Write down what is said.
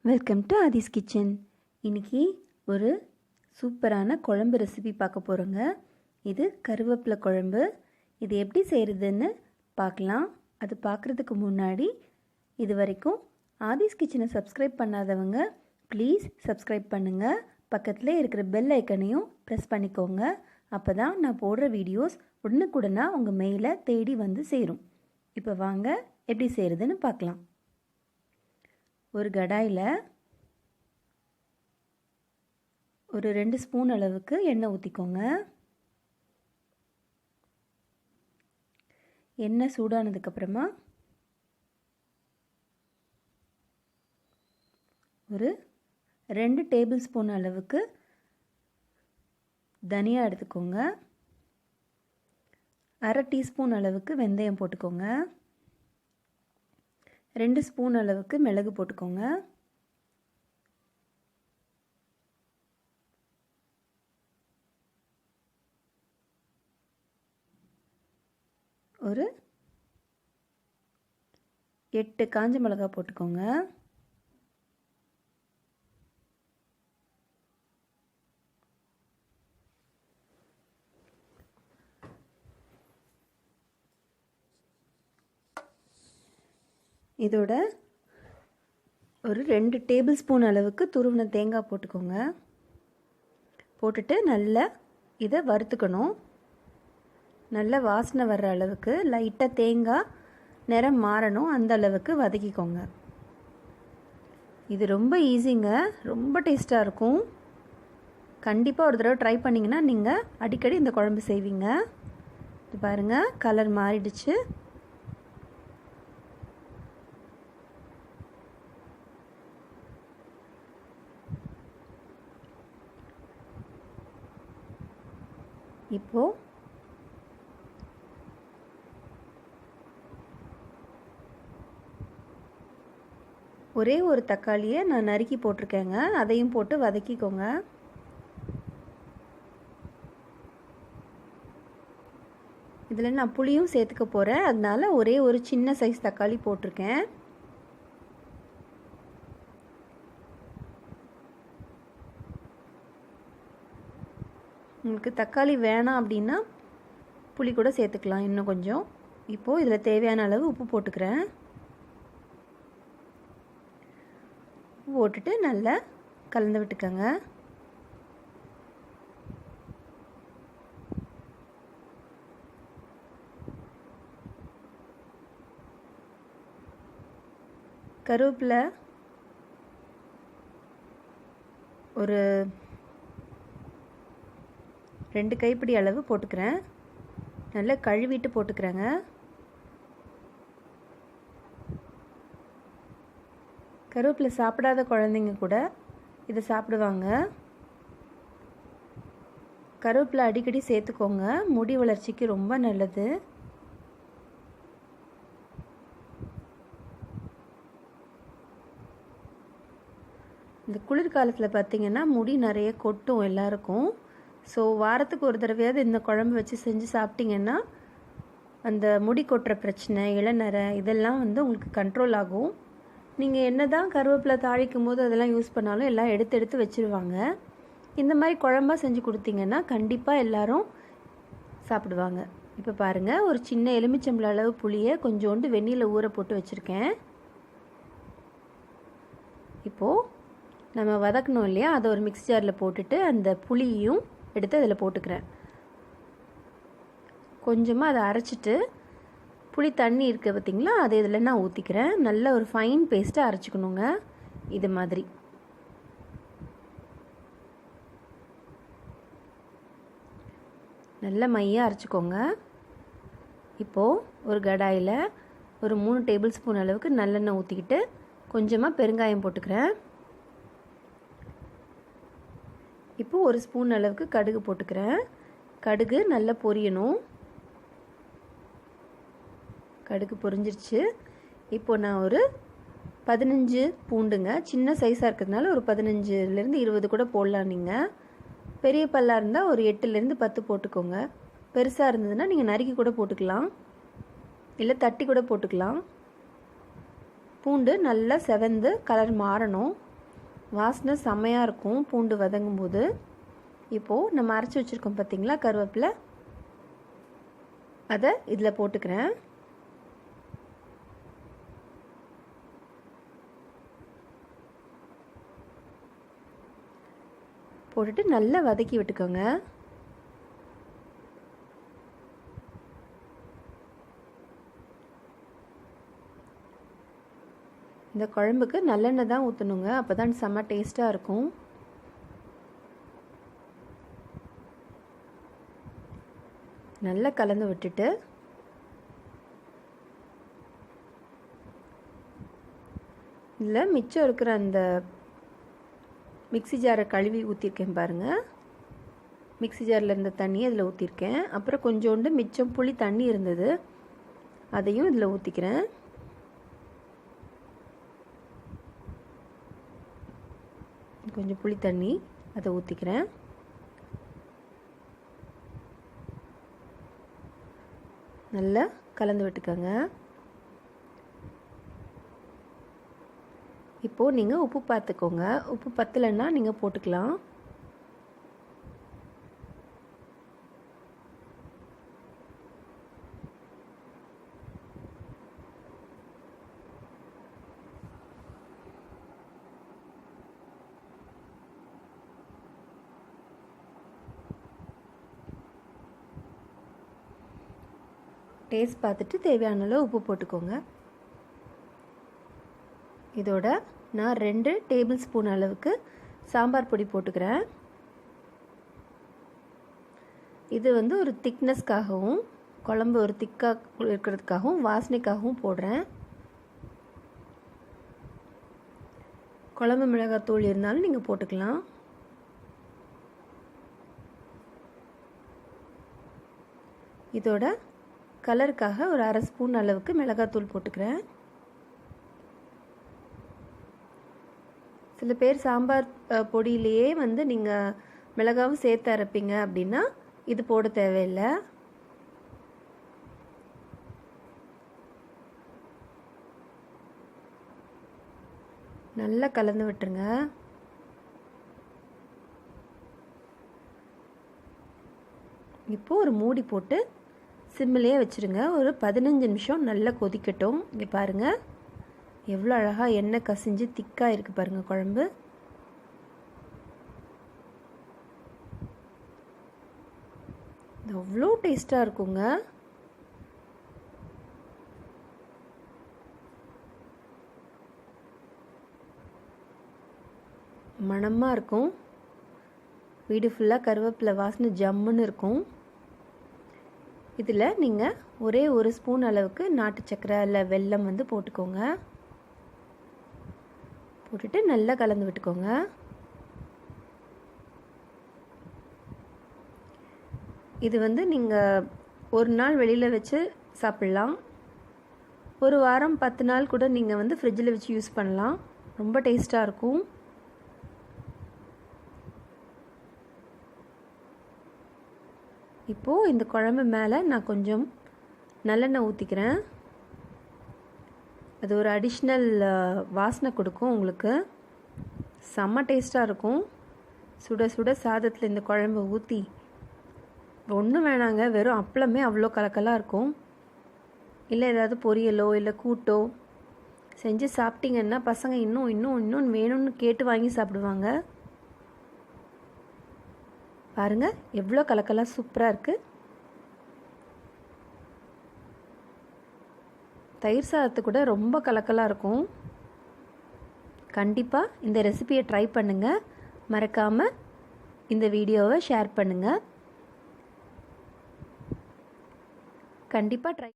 Welcome to Aadhi's kitchen. இன்றைக்கி ஒரு சூப்பரான குழம்பு ரெசிபி பார்க்க போகிறோங்க. இது கருவேப்பிலை குழம்பு. இது எப்படி செய்கிறதுன்னு பார்க்கலாம். அது பார்க்குறதுக்கு முன்னாடி இது வரைக்கும் ஆதிஸ் கிச்சனை சப்ஸ்கிரைப் பண்ணாதவங்க ப்ளீஸ் சப்ஸ்கிரைப் பண்ணுங்கள். பக்கத்தில் இருக்கிற பெல் ஐக்கனையும் ப்ரெஸ் பண்ணிக்கோங்க. அப்போ தான் நான் போடுற வீடியோஸ் உடனுக்குடனா உங்கள் மெயிலை தேடி வந்து சேரும். இப்போ வாங்க எப்படி செய்கிறதுன்னு பார்க்கலாம். ஒரு கடாயில் ஒரு 2 ஸ்பூன் அளவுக்கு எண்ணெய் ஊற்றிக்கோங்க. எண்ணெய் சூடானதுக்கப்புறமா ஒரு 2 டேபிள் ஸ்பூன் அளவுக்கு தனியா எடுத்துக்கோங்க. 1/2 டீஸ்பூன் அளவுக்கு வெந்தயம் போட்டுக்கோங்க. 2 ஸ்பூன் அளவுக்கு மிளகு போட்டுக்கோங்க. ஒரு 8 காஞ்ச மிளகாய் போட்டுக்கோங்க. இதோட ஒரு 2 டேபிள் ஸ்பூன் அளவுக்கு துருவின தேங்காய் போட்டுக்கோங்க. போட்டுட்டு நல்லா இதை வறுத்துக்கணும். நல்ல வாசனை வர்ற அளவுக்கு லைட்டாக தேங்காய் நிறம் மாறணும், அந்த அளவுக்கு வதக்கிக்கோங்க. இது ரொம்ப ஈஸிங்க, ரொம்ப டேஸ்ட்டாக இருக்கும். கண்டிப்பாக ஒரு தடவை ட்ரை பண்ணிங்கன்னா நீங்கள் அடிக்கடி இந்த குழம்பு செய்வீங்க. இது பாருங்கள், கலர் மாறிடுச்சு. இப்போது ஒரே ஒரு தக்காளியை நான் நறுக்கி போட்டிருக்கேங்க, அதையும் போட்டு வதக்கிக்கோங்க. இதில் நான் புளியும் சேர்த்துக்க போகிறேன், அதனால ஒரே ஒரு சின்ன சைஸ் தக்காளி போட்டிருக்கேன். உங்களுக்கு தக்காளி வேணாம் அப்படின்னா புளி கூட சேர்த்துக்கலாம் இன்னும் கொஞ்சம். இப்போது இதில் தேவையான அளவு உப்பு போட்டுக்கிறேன். உப்பு போட்டுட்டு நல்லா கலந்து விட்டுக்கோங்க. கருவேப்பிலை ஒரு 2 கைப்பிடி அளவு போட்டுக்கிறேன். நல்லா கழுவிட்டு போட்டுக்கிறேங்க. கருவேப்பிலை சாப்பிடாத குழந்தைங்க கூட இதை சாப்பிடுவாங்க. கருவேப்பிலை அடிக்கடி சேர்த்துக்கோங்க, முடி வளர்ச்சிக்கு ரொம்ப நல்லது. இந்த குளிர்காலத்தில் பார்த்திங்கன்னா முடி நிறைய கொட்டும் எல்லாருக்கும். ஸோ வாரத்துக்கு ஒரு தடவையாவது இந்த குழம்பு வச்சு செஞ்சு சாப்பிட்டிங்கன்னா அந்த முடி கொட்டுற பிரச்சனை, இளநரை இதெல்லாம் உங்களுக்கு கண்ட்ரோல் ஆகும். நீங்கள் என்ன தான் கருவேப்பிலை தாளிக்கும் போது அதெல்லாம் யூஸ் பண்ணாலும் எல்லாம் எடுத்து வச்சுருவாங்க. இந்த மாதிரி குழம்பாக செஞ்சு கொடுத்தீங்கன்னா கண்டிப்பாக எல்லோரும் சாப்பிடுவாங்க. இப்போ பாருங்கள், ஒரு சின்ன எலுமிச்சம்பழ அளவு புளியை கொஞ்சோண்டு வெந்நீரில் ஊற போட்டு வச்சுருக்கேன். இப்போது நம்ம வதக்கணும் இல்லையா, அதை ஒரு மிக்ஸி ஜாரில் போட்டுட்டு அந்த புளியையும் எடுத்து அதில் போட்டுக்கிறேன். கொஞ்சமாக அதை அரைச்சிட்டு புளி தண்ணி இருக்குது பார்த்திங்களா, அதை இதில் நான் ஊற்றிக்கிறேன். நல்ல ஒரு ஃபைன் பேஸ்ட்டாக அரைச்சிக்கணுங்க. இது மாதிரி நல்ல மையாக அரைச்சிக்கோங்க. இப்போது ஒரு கடாயில் ஒரு 3 டேபிள் ஸ்பூன் அளவுக்கு நல்லெண்ணெய் ஊற்றிக்கிட்டு கொஞ்சமாக பெருங்காயம் போட்டுக்கிறேன். இப்போது ஒரு ஸ்பூன் அளவுக்கு கடுகு போட்டுக்கிறேன். கடுகு நல்லா பொரியணும். கடுகு பொரிஞ்சிருச்சு. இப்போ நான் ஒரு 15 பூண்டுங்க, சின்ன சைஸாக இருக்கிறதுனால ஒரு 15லேருந்து 20 கூட போடலாம். நீங்கள் பெரிய பல்லாக இருந்தால் ஒரு 8லேருந்து 10 போட்டுக்கோங்க. பெருசாக இருந்ததுன்னா நீங்கள் நறுக்கி கூட போட்டுக்கலாம், இல்லை தட்டி கூட போட்டுக்கலாம். பூண்டு நல்லா செவந்து கலர் மாறணும். வாசனை செம்மையாக இருக்கும் பூண்டு வதங்கும் போது. இப்போது நம்ம அரைச்சி வச்சுருக்கோம் பார்த்திங்களா கருவேப்பிலை, அதை இதில் போட்டுக்கிறேன். போட்டுட்டு நல்லா வதக்கி விட்டுக்கோங்க. இந்த குழம்புக்கு நல்லெண்ணெய் தான் ஊற்றணுங்க, அப்போ தான் செம்ம டேஸ்ட்டாக இருக்கும். நல்லா கலந்து விட்டுட்டு இதில் மிச்சம் இருக்கிற அந்த மிக்ஸி ஜாரை கழுவி ஊற்றிருக்கேன் பாருங்கள். மிக்ஸி ஜாரில் இருந்த தண்ணியை இதில் ஊற்றிருக்கேன். அப்புறம் கொஞ்சோண்டு மிச்சம் புளி தண்ணி இருந்தது, அதையும் இதில் ஊற்றிக்கிறேன். கொஞ்சம் புளி தண்ணி அதை ஊற்றிக்கிறேன். நல்லா கலந்து விட்டுக்கோங்க. இப்போது நீங்கள் உப்பு பார்த்துக்கோங்க, உப்பு பத்தலைன்னா நீங்கள் போட்டுக்கலாம். டேஸ்ட் பார்த்துட்டு தேவையான அளவு உப்பு போட்டுக்கோங்க. இதோட நான் 2 டேபிள் ஸ்பூன் அளவுக்கு சாம்பார் பொடி போட்டுக்கிறேன். இது வந்து ஒரு திக்னஸ்க்காகவும் குழம்பு ஒரு திக்காக இருக்கிறதுக்காகவும் வாசனைக்காகவும் போடுறேன். குழம்பு மிளகாத்தூள் இருந்தாலும் நீங்கள் போட்டுக்கலாம். இதோட கலருக்காக ஒரு 1/2 ஸ்பூன் அளவுக்கு மிளகாத்தூள் போட்டுக்கிறேன். சில பேர் சாம்பார் பொடியிலேயே வந்து நீங்கள் மிளகாவும் சேர்த்து அரைப்பீங்க அப்படின்னா இது போட தேவையில்லை. நல்லா கலந்து விட்டுருங்க. இப்போது ஒரு மூடி போட்டு சிம்மிலே வச்சுருங்க. ஒரு 15 நிமிஷம் நல்லா கொதிக்கட்டும். இங்கே பாருங்கள் எவ்வளோ அழகாக எண்ணெய் கசிஞ்சு திக்காக இருக்குது பாருங்கள் குழம்பு. இது அவ்வளோ டேஸ்ட்டாக இருக்குங்க. மணமாக இருக்கும். வீடு ஃபுல்லாக கருவேப்பிலை வாசனை ஜம்முன்னு இருக்கும். இதில் நீங்கள் ஒரே 1 ஸ்பூன் அளவுக்கு நாட்டு சக்கரை இல்லை வெல்லம் வந்து போட்டுக்கோங்க. போட்டுட்டு நல்லா கலந்து விட்டுக்கோங்க. இது வந்து நீங்கள் ஒரு நாள் வெளியில் வச்சு சாப்பிட்லாம். ஒரு வாரம் 10 நாள் கூட நீங்கள் வந்து ஃப்ரிட்ஜில் வச்சு யூஸ் பண்ணலாம். ரொம்ப டேஸ்ட்டாக இருக்கும். இப்போது இந்த குழம்பு மேலே நான் கொஞ்சம் நல்லெண்ணெய் ஊற்றிக்கிறேன். அது ஒரு அடிஷ்னல் வாசனை கொடுக்கும் உங்களுக்கு. செம்ம டேஸ்ட்டாக இருக்கும். சுட சுட சாதத்தில் இந்த குழம்பு ஊற்றி ஒன்றும் வேணாங்க, வெறும் அப்பளமே அவ்வளோ கலக்கலாக இருக்கும். இல்லை ஏதாவது பொரியலோ இல்லை கூட்டோ செஞ்சு சாப்பிட்டீங்கன்னா பசங்க இன்னும் வேணும்னு கேட்டு வாங்கி சாப்பிடுவாங்க. பாருங்கள் எவ்வளோ கலக்கலாக சூப்பராக இருக்குது. தயிர் சாதத்து கூட ரொம்ப கலக்கலாக இருக்கும். கண்டிப்பாக இந்த ரெசிபியை ட்ரை பண்ணுங்கள். மறக்காமல் இந்த வீடியோவை ஷேர் பண்ணுங்கள். கண்டிப்பாக ட்ரை